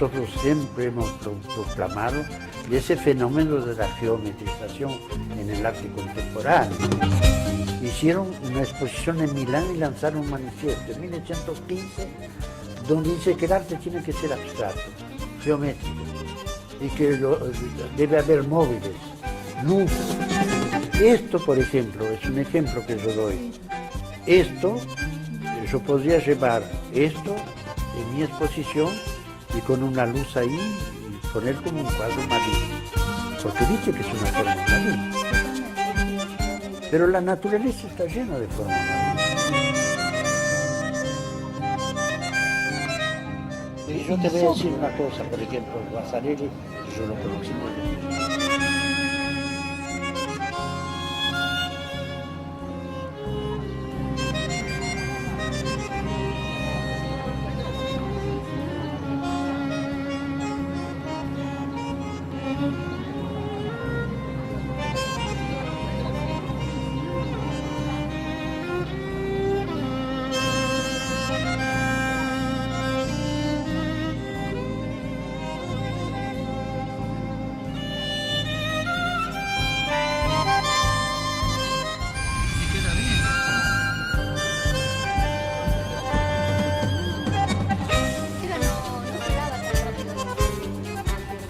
nosotros siempre hemos proclamado ese fenómeno de la geometrización en el arte contemporáneo. Hicieron una exposición en Milán y lanzaron un manifiesto en 1915 donde dice que el arte tiene que ser abstracto, geométrico, y que debe haber móviles, luz. Esto, por ejemplo, es un ejemplo que yo doy. Esto, yo podría llevar esto en mi exposición y con una luz ahí y poner como un cuadro marino, porque dice que es una forma marina. Pero la naturaleza está llena de formas marinas. Y yo te voy a decir una cosa, por ejemplo, Vasarely, yo lo conocí muy bien.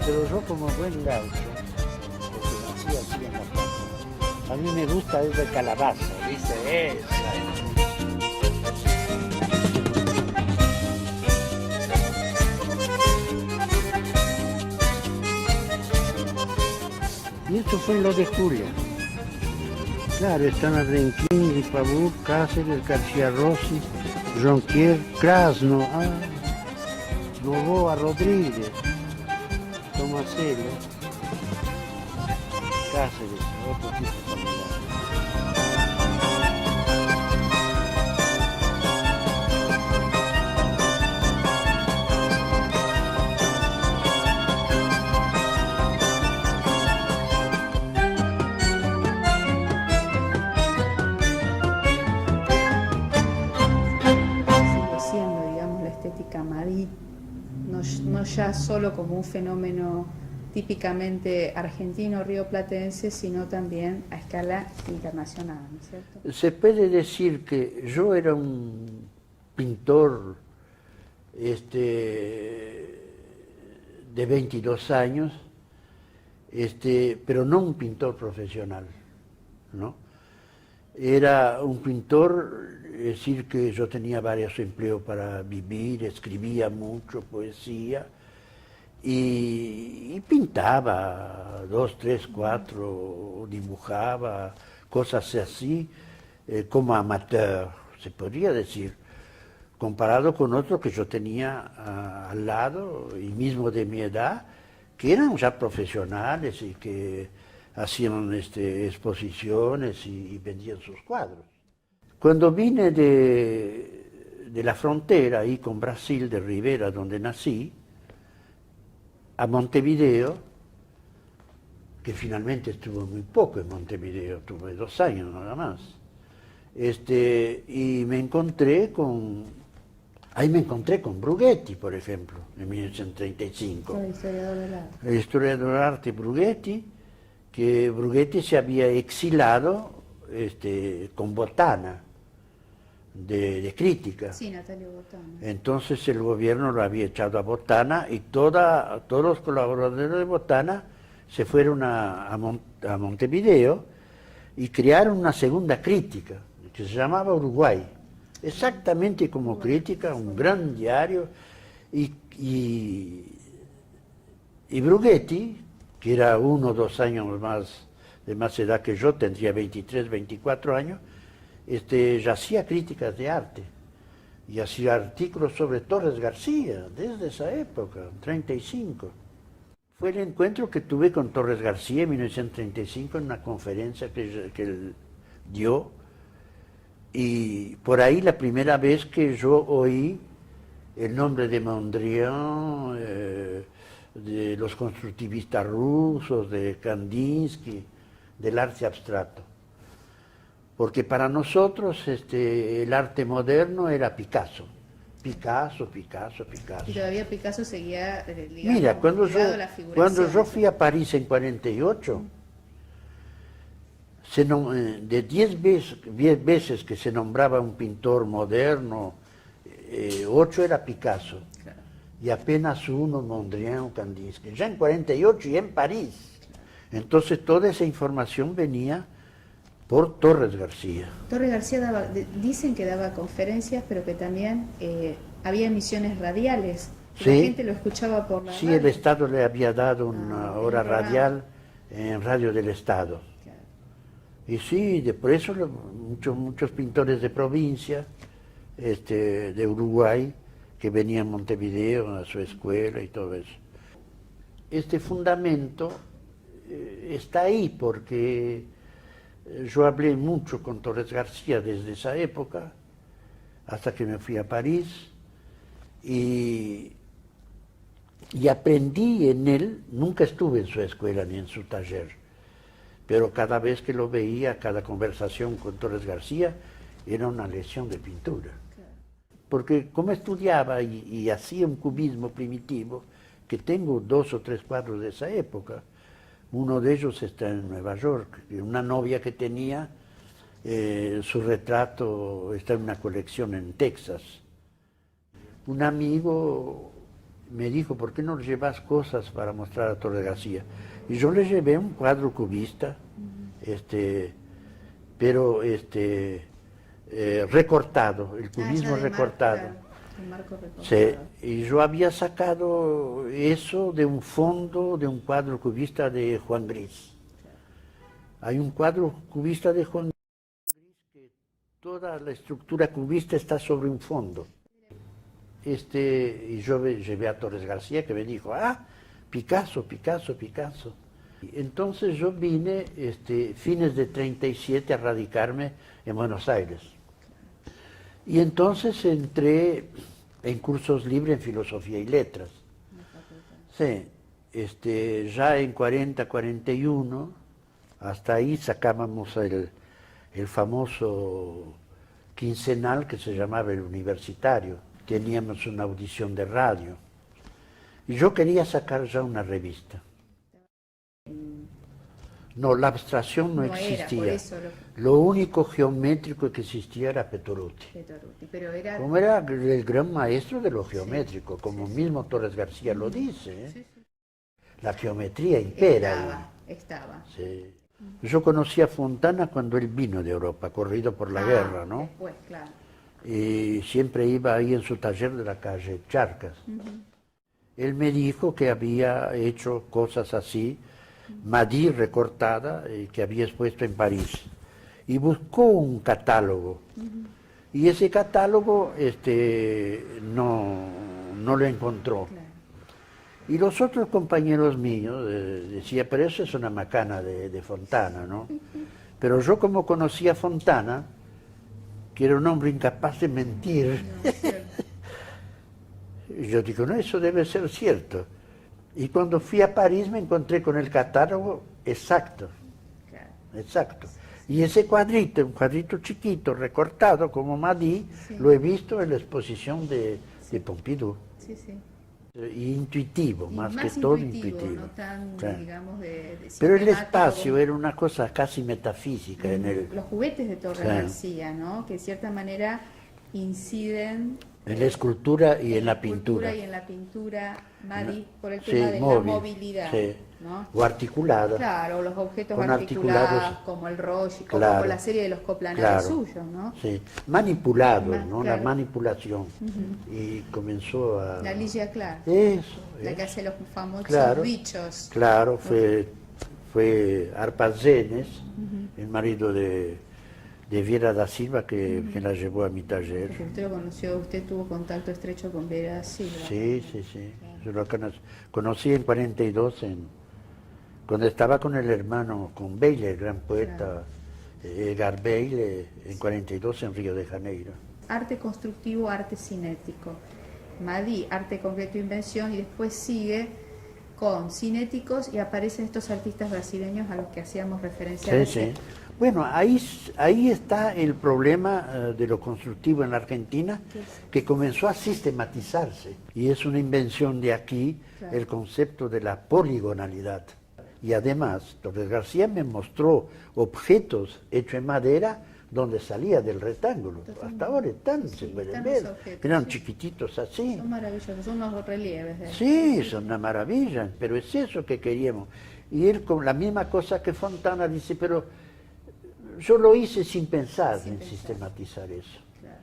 Pero yo como buen gaucho, porque nací así en la casa, a mí me gusta es de calabaza, ¿viste? Esa. Y esto fue en lo de Julia. Claro, están Ardenquín, Ripabú, Cáceres, García Rossi, Jonquier, Krasno, Novoa, Rodríguez, Tomasello, Cáceres, otro tipo familiar. Siendo, digamos, la estética madí, no ya solo como un fenómeno típicamente argentino, rioplatense, sino también a escala internacional, ¿no es cierto? Se puede decir que yo era un pintor de 22 años, pero no un pintor profesional, ¿no? Era un pintor, es decir, que yo tenía varios empleos para vivir, escribía mucho poesía y pintaba 2, 3, 4, dibujaba, cosas así, como amateur, se podría decir, comparado con otros que yo tenía al lado, y mismo de mi edad, que eran ya profesionales y que hacían exposiciones y vendían sus cuadros. Cuando vine de la frontera, ahí con Brasil, de Rivera, donde nací, a Montevideo, que finalmente estuve muy poco en Montevideo, tuve 2 años nada más, y me encontré con Brughetti, por ejemplo, en 1935. El historiador del arte. El historiador del arte Brughetti, que Brughetti se había exilado con Botana, de crítica. Sí, Natalio Botana. Entonces el gobierno lo había echado a Botana y todos los colaboradores de Botana se fueron a Montevideo y crearon una segunda crítica, que se llamaba Uruguay. Exactamente como crítica, un gran diario, y Brughetti, que era 1 o 2 años de más edad que yo, tendría 23, 24 años, ya hacía críticas de arte y hacía artículos sobre Torres García desde esa época, 35. Fue el encuentro que tuve con Torres García en 1935 en una conferencia que él dio, y por ahí la primera vez que yo oí el nombre de Mondrian, de los constructivistas rusos, de Kandinsky, del arte abstracto. Porque para nosotros el arte moderno era Picasso. Picasso. Y todavía Picasso seguía, digamos, Mira, cuando ligado a la figuración. cuando yo fui a París en 48, de 10 veces que se nombraba un pintor moderno, 8 era Picasso. Claro. Y apenas uno Mondrian o Kandinsky, ya en 48 y en París. Entonces toda esa información venía por Torres García. Torres García dicen que daba conferencias, pero que también había emisiones radiales. Sí. La gente lo escuchaba por la Sí, radio. el Estado le había dado una hora un programa. radial en Radio del Estado. Claro. Y sí, por eso muchos pintores de provincia, de Uruguay, que venían a Montevideo a su escuela y todo eso. Este fundamento está ahí porque yo hablé mucho con Torres García desde esa época, hasta que me fui a París, y aprendí en él. Nunca estuve en su escuela ni en su taller, pero cada vez que lo veía, cada conversación con Torres García, era una lección de pintura. Porque como estudiaba y hacía un cubismo primitivo, que tengo 2 o 3 cuadros de esa época. Uno de ellos está en Nueva York, una novia que tenía, su retrato está en una colección en Texas. Un amigo me dijo, ¿por qué no le llevas cosas para mostrar a Torres García? Y yo le llevé un cuadro cubista, pero recortado, el cubismo recortado. El marco recortado. Sí, y yo había sacado eso de un fondo de un cuadro cubista de Juan Gris. Hay un cuadro cubista de Juan Gris que toda la estructura cubista está sobre un fondo. Y yo llevé a Torres García, que me dijo, Picasso. Entonces yo vine, fines de 37, a radicarme en Buenos Aires. Y entonces entré en cursos libres en Filosofía y Letras. Sí, ya en 40, 41, hasta ahí sacábamos el famoso quincenal que se llamaba El Universitario. Teníamos una audición de radio. Y yo quería sacar ya una revista. No, la abstracción no existía. Era, por eso lo único geométrico que existía era Pettoruti. Pero era... Como era el gran maestro de lo geométrico, como mismo Torres García lo dice. Sí. La geometría impera. Estaba. Sí. Yo conocí a Fontana cuando él vino de Europa, corrido por la guerra, ¿no? Después, claro. Y siempre iba ahí en su taller de la calle Charcas. Él me dijo que había hecho cosas así, Madí recortada, que había expuesto en París. Y buscó un catálogo. Y ese catálogo no lo encontró. Claro. Y los otros compañeros míos decían, pero eso es una macana de Fontana, ¿no? Pero yo, como conocía a Fontana, que era un hombre incapaz de mentir, yo digo, no, eso debe ser cierto. Y cuando fui a París me encontré con el catálogo exacto. Claro. Exacto. Y ese cuadrito, un cuadrito chiquito, recortado como Madí, lo he visto en la exposición de Pompidou. Sí, sí. Y intuitivo, Y más que todo intuitivo. No tan, Sí. digamos, de Pero el sistemático espacio como- era una cosa casi metafísica en el... Los juguetes de Torres Claro. García, ¿no? Que de cierta manera inciden En la escultura y en la pintura. Y en la pintura, Madi, por el Sí, tema de la móvil, movilidad, sí. ¿no? O articulada. Claro, los objetos Con articulados, articulados. como el rollo, Claro. como la serie de los coplanares Claro. suyos, ¿no? Sí. Manipulados, ¿no? Claro. La manipulación. Y comenzó a... La Ligia Clark, Eso, la que hace los famosos Claro. bichos. Claro, fue Arpazenes, el marido de Viera da Silva, que la llevó a mi taller. Porque usted lo conoció, usted tuvo contacto estrecho con Vera Silva. Sí. Yo lo conocí en 42, cuando estaba con el hermano, con Bailey, el gran poeta, Edgar Bailey, en 42 en Río de Janeiro. Arte constructivo, arte cinético. Madi, arte concreto, invención, y después sigue con cinéticos y aparecen estos artistas brasileños a los que hacíamos referencia. Sí. Bueno, ahí está el problema de lo constructivo en la Argentina, que comenzó a sistematizarse. Y es una invención de aquí, Claro. el concepto de la poligonalidad. Y además, Torres García me mostró objetos hechos en madera donde salía del rectángulo. Totalmente. Hasta ahora están, Sí, se pueden están ver. los objetos, Eran sí. chiquititos así. Son maravillosos, son unos relieves de Sí, son una maravilla, pero es eso que queríamos. Y él con la misma cosa que Fontana dice, pero yo lo hice sin pensar Sin en pensar. sistematizar eso. Claro,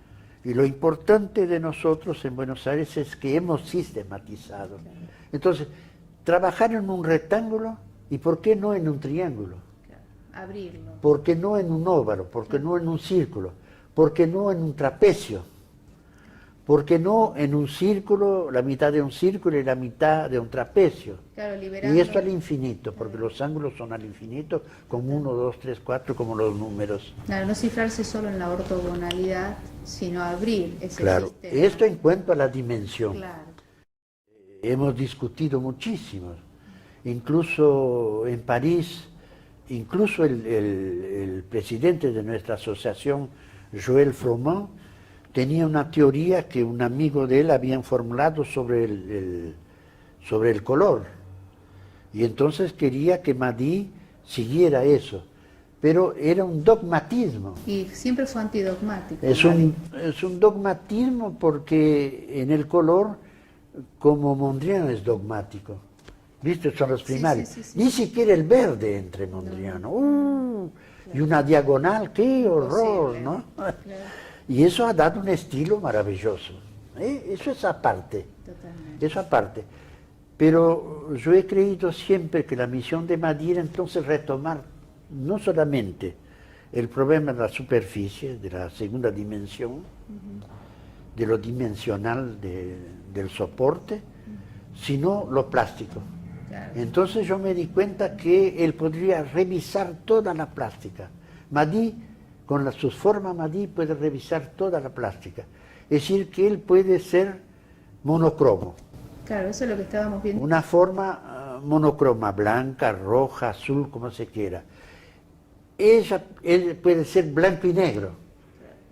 Y lo importante de nosotros en Buenos Aires es que hemos sistematizado. claro, Entonces, trabajar en un rectángulo, ¿y por qué no en un triángulo? claro. Abrirlo. ¿Por qué no en un óvalo? ¿Por qué no en un círculo? ¿Por qué no en un trapecio? ¿Por qué no en un círculo, la mitad de un círculo y la mitad de un trapecio? Claro, liberando. Y esto al infinito, porque los ángulos son al infinito, como 1, 2, 3, 4, como los números. Claro, no cifrarse solo en la ortogonalidad, sino abrir ese Claro, sistema. esto en cuanto a la dimensión. Claro, Hemos discutido muchísimo, incluso en París, incluso el presidente de nuestra asociación, Joël Froment, tenía una teoría que un amigo de él había formulado sobre el color. Y entonces quería que Madí siguiera eso. Pero era un dogmatismo. y siempre fue antidogmático. Es un dogmatismo porque en el color, como Mondrian es dogmático. ¿Viste? Son los Sí, primarios. sí, sí, sí. Ni siquiera el verde entre Mondriano. Y una diagonal, qué horror, Imposible. ¿no? Claro, Y eso ha dado un estilo maravilloso. Eso es aparte. totalmente. Eso aparte. Pero yo he creído siempre que la misión de Madí era entonces retomar no solamente el problema de la superficie, de la segunda dimensión, de lo dimensional del soporte, sino lo plástico. Claro. Entonces yo me di cuenta que él podría revisar toda la plástica. Madí, con sus formas, Madí puede revisar toda la plástica. Es decir, que él puede ser monocromo. Claro, eso es lo que estábamos viendo. Una forma monocroma, blanca, roja, azul, como se quiera. Él puede ser blanco y negro.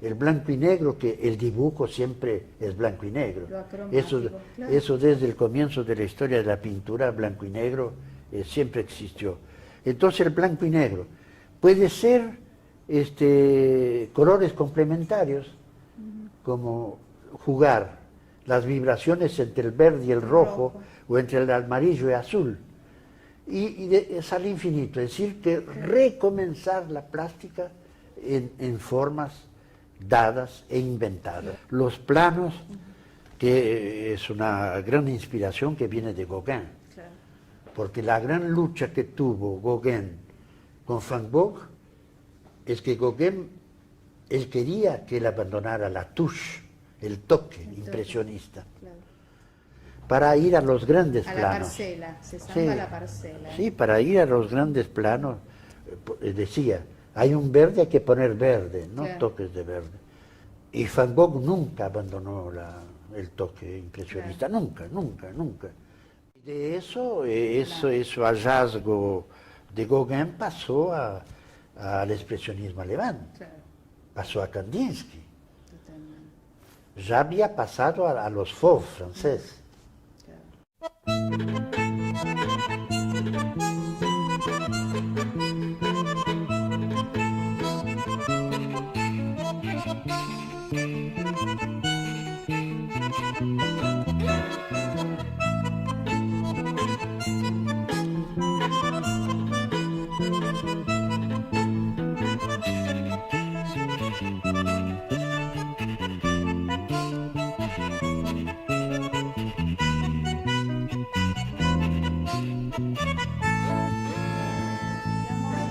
El blanco y negro, que el dibujo siempre es blanco y negro. Lo acromático, claro. Eso desde el comienzo de la historia de la pintura, blanco y negro, siempre existió. Entonces el blanco y negro puede ser colores complementarios, como jugar las vibraciones entre el verde y el rojo, o entre el amarillo y azul. Es al infinito, es decir, que recomenzar la plástica en formas dadas e inventadas. Los planos, que es una gran inspiración que viene de Gauguin, Claro. porque la gran lucha que tuvo Gauguin con Van Gogh es que Gauguin, él quería que él abandonara la touche, el toque impresionista, Claro. para ir a los grandes A la planos. parcela, se zamba Sí. la parcela. Sí, para ir a los grandes planos, decía, hay un verde, hay que poner verde, no Claro. toques de verde. Y Van Gogh nunca abandonó el toque impresionista, Claro. nunca, nunca, nunca. Y de eso hallazgo de Gauguin pasó al expresionismo alemán, Claro, pasó a Kandinsky, totalmente. ya había pasado a los Fauves franceses. Claro.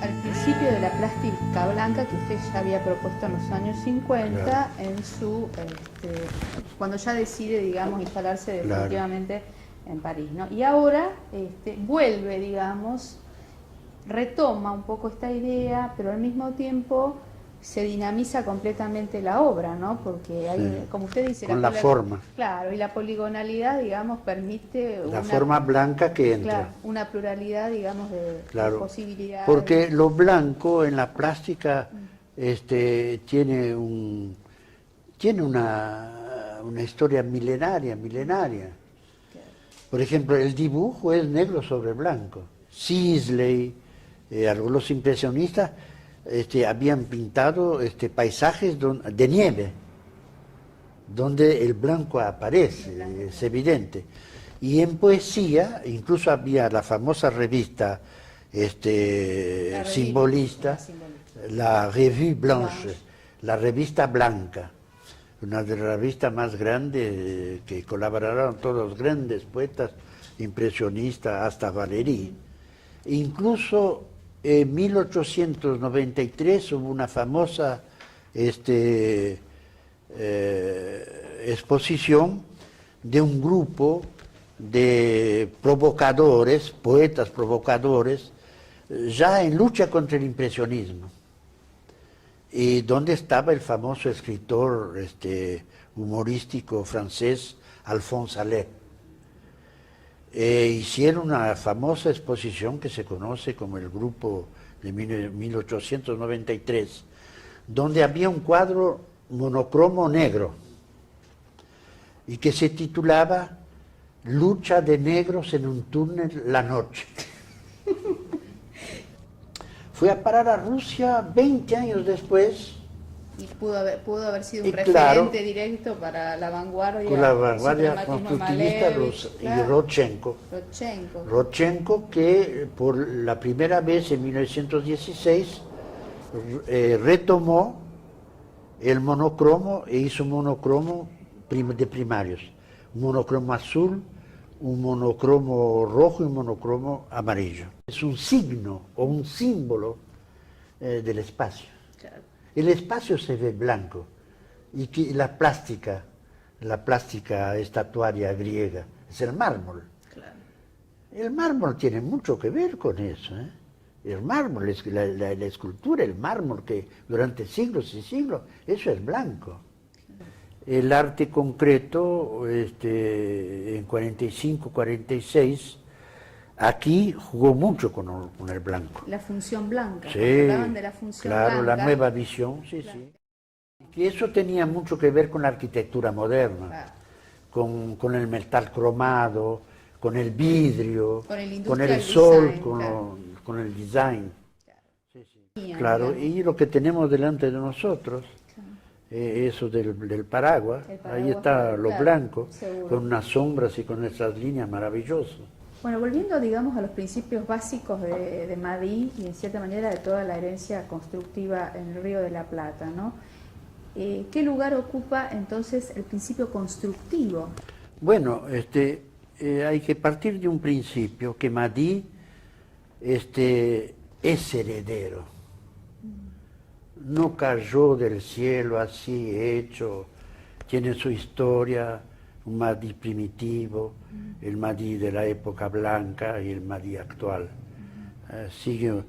Al principio de la plástica blanca que usted ya había propuesto en los años 50, Claro. en su cuando ya decide, digamos, instalarse Claro. definitivamente en París, ¿no? Y ahora vuelve, digamos, retoma un poco esta idea, pero al mismo tiempo se dinamiza completamente la obra, ¿no? Porque hay, Sí. como usted dice, Con la forma. Claro, y la poligonalidad, digamos, permite La forma blanca que entra. claro, una pluralidad, digamos, de Claro, posibilidades. porque lo blanco en la plástica tiene una historia milenaria. Por ejemplo, el dibujo es negro sobre blanco. Sisley, algunos impresionistas habían pintado paisajes de nieve, donde el blanco aparece, es evidente. Y en poesía, incluso había la famosa revista simbolista, la Revue Blanche, la revista blanca, una de las revistas más grandes que colaboraron todos los grandes poetas impresionistas, hasta Valéry. Incluso en 1893 hubo una famosa exposición de un grupo de provocadores, poetas provocadores, ya en lucha contra el impresionismo. Y donde estaba el famoso escritor humorístico francés Alphonse Allais. Hicieron una famosa exposición que se conoce como el grupo de 1893, donde había un cuadro monocromo negro y que se titulaba Lucha de negros en un túnel la noche. Fue a parar a Rusia 20 años después. Y pudo haber sido un Claro, referente directo para la vanguardia. Con la vanguardia suprematismo constructivista Malevich, rusa. claro. Y Rodchenko, que por la primera vez en 1916 retomó el monocromo e hizo un monocromo de primarios. Un monocromo azul, un monocromo rojo y un monocromo amarillo. Es un signo o un símbolo del espacio. Claro. El espacio se ve blanco y que la plástica estatuaria griega es el mármol. Claro. El mármol tiene mucho que ver con eso. El mármol, la escultura, el mármol que durante siglos y siglos, eso es blanco. El arte concreto, en 45, 46, aquí jugó mucho con el blanco. La función blanca. Sí, Hablaban de la función claro, blanca. la nueva visión, sí, Claro. sí. Y eso tenía mucho que ver con la arquitectura moderna, Claro. con el metal cromado, con el vidrio, Con el con el industrial sol, design, claro. con el design. Sí, sí. Claro. Claro, y lo que tenemos delante de nosotros, Claro. eso del paraguas, El paraguas, ahí está lo claro, blanco, seguro. con unas sombras y con esas líneas maravillosas. Bueno, volviendo, digamos, a los principios básicos de Madí y en cierta manera de toda la herencia constructiva en el Río de la Plata, ¿no? ¿Qué lugar ocupa entonces el principio constructivo? Bueno, hay que partir de un principio que Madí es heredero. No cayó del cielo así hecho, tiene su historia, un Madí primitivo, el Madí de la época blanca y el Madí actual. Sigue,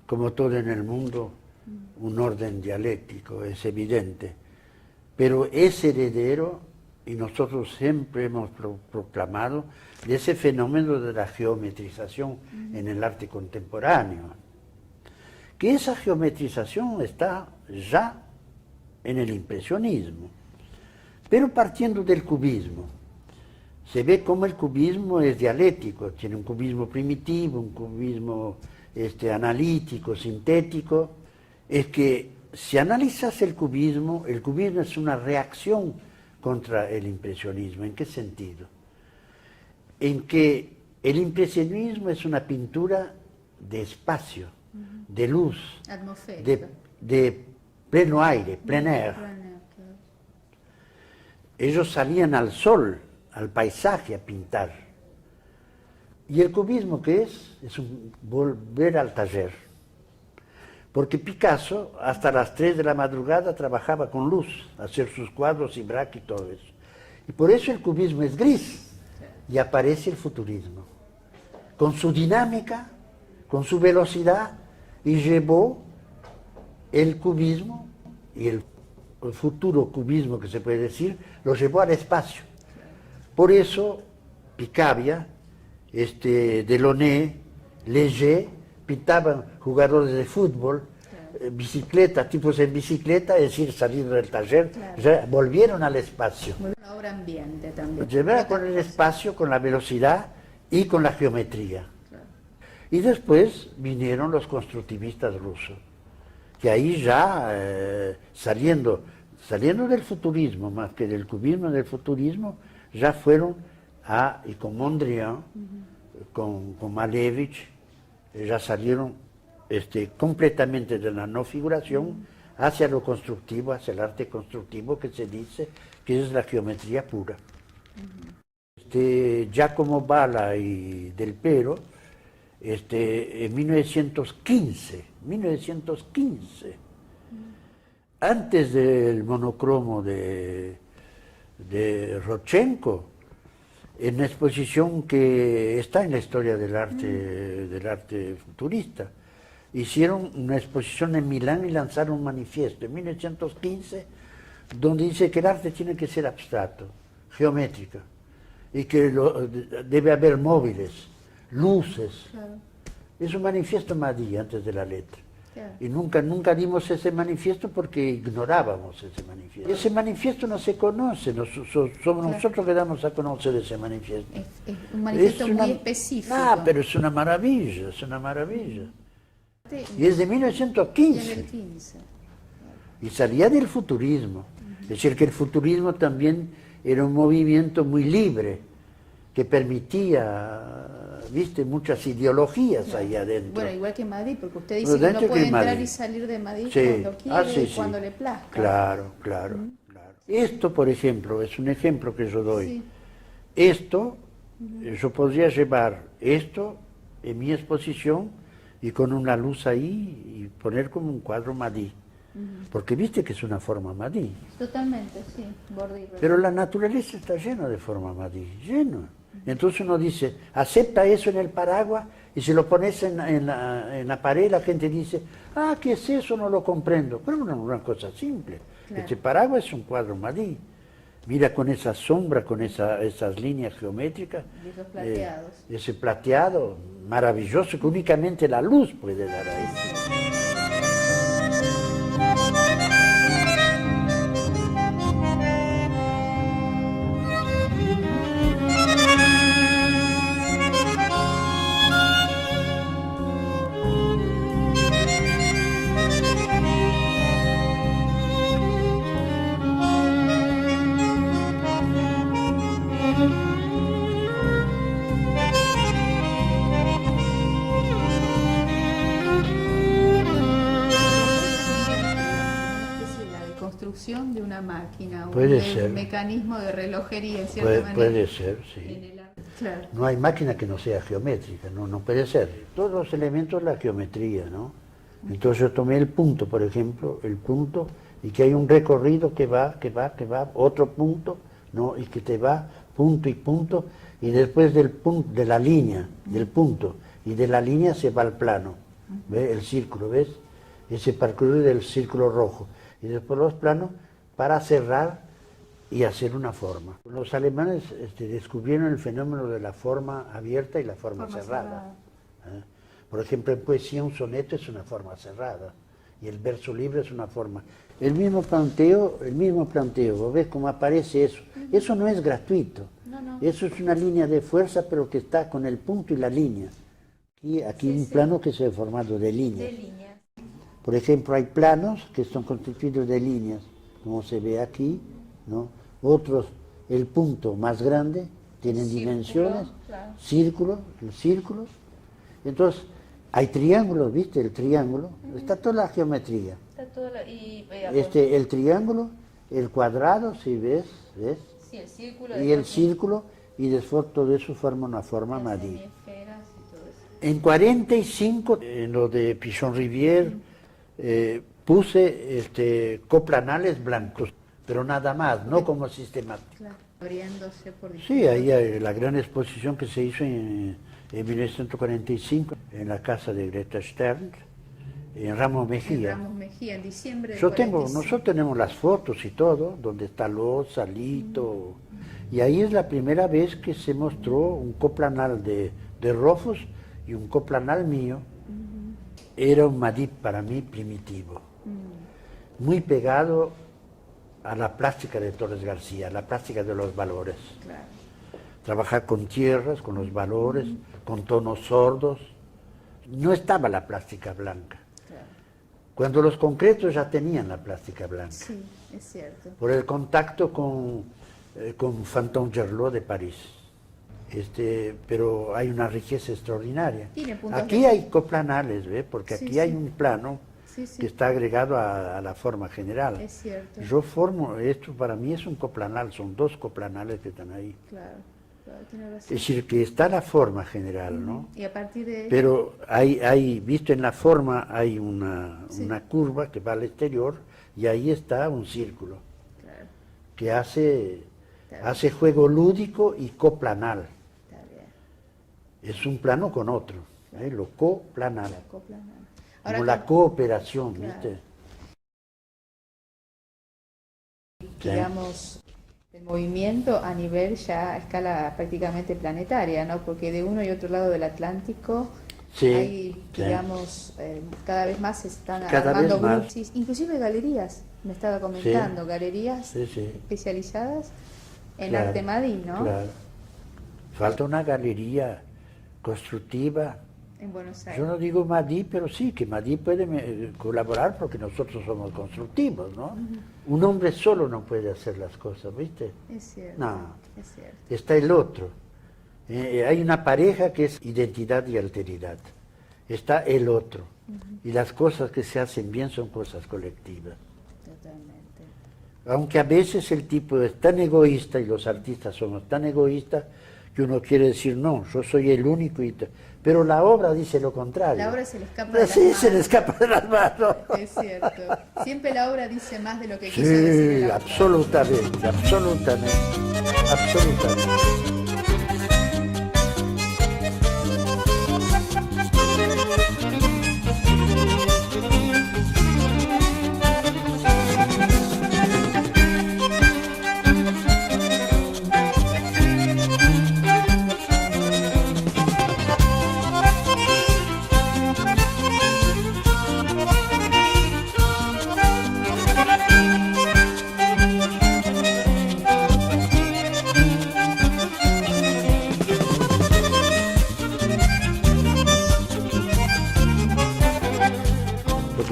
como todo en el mundo, un orden dialéctico, es evidente, pero es heredero y nosotros siempre hemos proclamado de ese fenómeno de la geometrización en el arte contemporáneo, que esa geometrización está ya en el impresionismo, pero partiendo del cubismo. Se ve cómo el cubismo es dialéctico, tiene un cubismo primitivo, un cubismo analítico, sintético. Es que si analizas el cubismo es una reacción contra el impresionismo. ¿En qué sentido? En que el impresionismo es una pintura de espacio, de luz, Atmosférica. de pleno aire, plein air. Ellos salían al sol, al paisaje a pintar. ¿Y el cubismo qué es? Es un volver al taller. Porque Picasso hasta las 3 de la madrugada trabajaba con luz, hacer sus cuadros y Braque y todo eso. Y por eso el cubismo es gris y aparece el futurismo. Con su dinámica, con su velocidad, y llevó el cubismo y el futuro cubismo, que se puede decir, lo llevó al espacio. Por eso Picabia, Delaunay, Léger pintaban jugadores de fútbol, bicicleta, tipos en bicicleta, es decir, salir del taller, ya volvieron al espacio. Una obra ambiente también. Llevar con el espacio, con la velocidad y con la geometría. Y después vinieron los constructivistas rusos, que ahí ya saliendo del futurismo, más que del cubismo, del futurismo, ya fueron y con Mondrian, con Malevich, ya salieron completamente de la no figuración hacia lo constructivo, hacia el arte constructivo, que se dice que es la geometría pura. Giacomo Balla y Del Pero, en 1915, antes del monocromo de Rodchenko, en una exposición que está en la historia del arte futurista, hicieron una exposición en Milán y lanzaron un manifiesto en 1915 donde dice que el arte tiene que ser abstracto, geométrico, y que debe haber móviles, luces. Claro. Es un manifiesto Madí antes de la letra. Claro. Y nunca dimos ese manifiesto porque ignorábamos ese manifiesto. Ese manifiesto no se conoce, somos nosotros que damos a conocer ese manifiesto. Es un manifiesto muy específico. Pero es una maravilla, es una maravilla. Y es de 1915. Y salía del futurismo. Es decir, que el futurismo también era un movimiento muy libre, que permitía, viste, muchas ideologías ahí adentro. Bueno, igual que Madrid, porque usted dice que uno puede entrar y salir de Madrid cuando quiere y cuando le plazca. Claro. Esto, por ejemplo, es un ejemplo que yo doy. Esto, yo podría llevar esto en mi exposición y con una luz ahí y poner como un cuadro Madí. Porque viste que es una forma Madí. Totalmente, sí, borde y relieve. Pero la naturaleza está llena de forma Madí, lleno. Entonces uno dice, acepta eso en el paraguas y si lo pones en la pared, la gente dice, ¿qué es eso? No lo comprendo. Pero una cosa simple. Claro. Este paraguas es un cuadro Madí. Mira con esa sombra, con esas líneas geométricas. Y esos plateados. Ese plateado maravilloso que únicamente la luz puede dar ahí. De una máquina, un mecanismo de relojería, en cierta manera. Puede ser, sí. Claro. No hay máquina que no sea geométrica, no puede ser. Todos los elementos la geometría, ¿no? Entonces yo tomé el punto, por ejemplo, y que hay un recorrido que va, otro punto, ¿no? Y que te va punto y punto, y después del punto, de la línea, del punto, y de la línea se va al plano, ¿ves? El círculo, ¿ves? Ese parcourir del círculo rojo. Y después los planos para cerrar y hacer una forma. Los alemanes descubrieron el fenómeno de la forma abierta y la forma cerrada. Por ejemplo, en poesía un soneto es una forma cerrada y el verso libre es una forma. El mismo planteo, ¿vos ves cómo aparece eso? Eso no es gratuito. No. Eso es una línea de fuerza, pero que está con el punto y la línea. Aquí un plano que se ha formado de líneas. Por ejemplo, hay planos que son constituidos de líneas, como se ve aquí, ¿no? Otros, el punto más grande, tienen dimensiones, círculos. Entonces, hay triángulos, ¿viste? El triángulo, está toda la geometría. El triángulo, el cuadrado, si ves. Sí, el círculo. Y el círculo, y después todo eso forma una forma Madí. En 45, en lo de Pichon-Rivière, puse coplanales blancos, pero nada más, no como sistemático. Claro, abriéndose por sí, ahí hay la gran exposición que se hizo en 1945 en la casa de Greta Stern, en Ramos Mejía. En Ramos Mejía, en diciembre del Nosotros tenemos las fotos y todo, donde está Loza, Lito, y ahí es la primera vez que se mostró un coplanal de Rofus y un coplanal mío. Era un Madip para mí primitivo, muy pegado a la plástica de Torres García, la plástica de los valores. Claro. Trabajar con tierras, con los valores, con tonos sordos. No estaba la plástica blanca. Claro. Cuando los concretos ya tenían la plástica blanca. Sí, es cierto. Por el contacto con Fanton Gerlot de París. Pero hay una riqueza extraordinaria. Aquí hay coplanales, ¿ve? Porque aquí hay un plano que está agregado a la forma general. Es cierto. Yo formo, esto para mí es un coplanal, son dos coplanales que están ahí. Claro, tiene razón. Es decir, que está la forma general, ¿no? Y a partir de... Pero hay, visto en la forma, hay una curva que va al exterior y ahí está un círculo que hace juego lúdico y coplanal. Es un plano con otro, lo coplanal, como la cooperación, ¿viste? Digamos, el movimiento a nivel ya a escala prácticamente planetaria, ¿no? Porque de uno y otro lado del Atlántico hay, digamos, cada vez más se están armando grupos, inclusive galerías, me estaba comentando, galerías especializadas en arte madí, ¿no? Claro. Falta una galería constructiva. En Buenos Aires. Yo no digo Madí, pero sí, que Madí puede colaborar porque nosotros somos constructivos, ¿no? Un hombre solo no puede hacer las cosas, ¿viste? Es cierto. No, es cierto. Está el otro. Hay una pareja que es identidad y alteridad. Está el otro. Y las cosas que se hacen bien son cosas colectivas. Totalmente. Aunque a veces el tipo es tan egoísta, y los artistas somos tan egoístas, que uno quiere decir, no, yo soy el único, pero la obra dice lo contrario. La obra se le escapa de las manos. Se le escapa de las manos. Es cierto. Siempre la obra dice más de lo que quiso decir. Sí, absolutamente, absolutamente.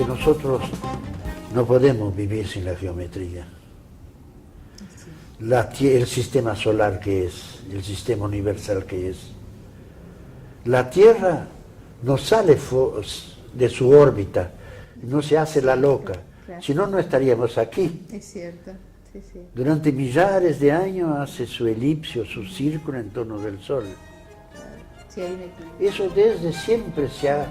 Nosotros no podemos vivir sin la geometría. El sistema solar que es, el sistema universal que es. La Tierra no sale de su órbita, no se hace la loca, si no, no estaríamos aquí. Es cierto, sí. Durante millares de años hace su elipse, su círculo en torno del Sol. Sí, eso desde siempre se ha...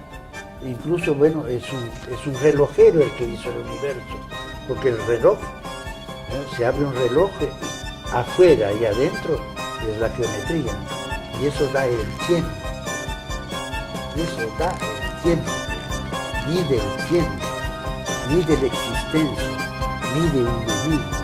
Incluso, bueno, es un relojero el que hizo el universo, porque el reloj, se abre un reloj afuera y adentro es la geometría, y eso da el tiempo, mide el tiempo, mide la existencia, mide uno mismo.